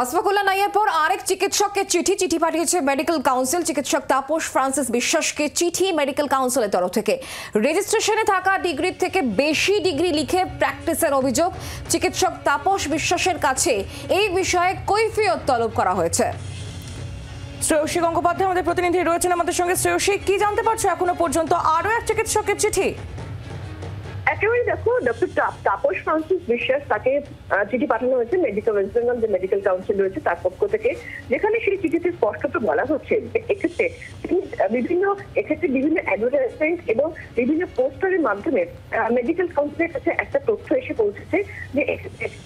আসফাকুল্লাহ নাইয়ের পর আরেক চিকিৎসককে চিঠি পাঠিয়েছে মেডিকেল কাউন্সিল। চিকিৎসক তাপস ফ্রান্সিস বিশ্বাসকে চিঠি মেডিকেল কাউন্সিলের তরফ থেকে। রেজিস্ট্রেশনে থাকা ডিগ্রির থেকে বেশি ডিগ্রি লিখে প্র্যাকটিসের অভিযোগ। চিকিৎসক তাপস বিশ্বাসের কাছে এই বিষয়ে কৈফিয়ত তলব করা হয়েছে। শ্রেয়সী গঙ্গোপাধ্যায় আমাদের প্রতিনিধি রয়েছেন আমাদের সঙ্গে। শ্রেয়সী, কি জানতে পারছো এখনো পর্যন্ত? আরো এক চিকিৎসকের চিঠি। একেবারে দেখো, ডক্টর তাপস ফ্রান্সিস বিশ্বাস, তাকে চিঠি পাঠানো হয়েছে ওয়েস্ট বেঙ্গল যে মেডিকেল কাউন্সিল রয়েছে তার পক্ষ থেকে, যেখানে সেই চিঠিতে স্পষ্টত বলা হচ্ছে এক্ষেত্রে বিভিন্ন অ্যাডভার্টাইজমেন্ট এবং বিভিন্ন পোস্টারের মাধ্যমে মেডিকেল কাউন্সিলের কাছে একটা তথ্য এসে পৌঁছেছে যে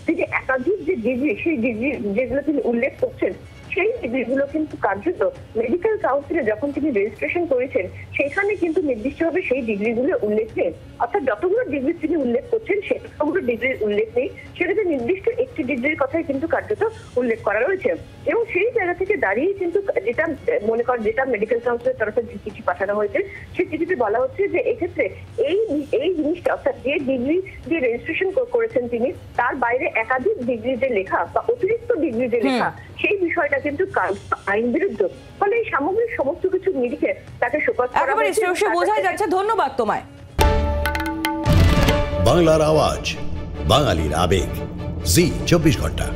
তিনি একাধিক যে ডিগ্রি, সেই ডিগ্রি যেগুলো তিনি উল্লেখ করছেন, সেই ডিগ্রিগুলো কিন্তু কার্যত মেডিকেল কাউন্সিলে যখন তিনি রেজিস্ট্রেশন করেছেন সেখানে কিন্তু নির্দিষ্টভাবে সেই ডিগ্রিগুলো উল্লেখ নেই। অর্থাৎ যতগুলো ডিগ্রি তিনি উল্লেখ করছেন সেগুলো ডিগ্রির উল্লেখ নেই, সেটাতে নির্দিষ্ট একটি ডিগ্রির কথাই কিন্তু কার্যত উল্লেখ করা রয়েছে। এবং সেই জায়গা থেকে দাঁড়িয়ে কিন্তু যেটা মেডিকেল কাউন্সিলের তরফে চিঠি পাঠানো হয়েছে, সেই চিঠিতে বলা হচ্ছে যে এক্ষেত্রে এই জিনিসটা, অর্থাৎ যে ডিগ্রি দিয়ে রেজিস্ট্রেশন করেছেন তিনি, তার বাইরে একাধিক ডিগ্রি যে লেখা বা অতিরিক্ত ডিগ্রি যে লেখা, সেই বিষয়টা কিন্তু আইন বিরুদ্ধ। ফলে এই সামগ্রিক সমস্ত কিছু নিরিখে তাকে শোকজ করা হয়েছে। বোঝাই যাচ্ছে। ধন্যবাদ তোমায়। বাংলার আওয়াজ, বাঙালির আবেগ, জি 24 ঘন্টা।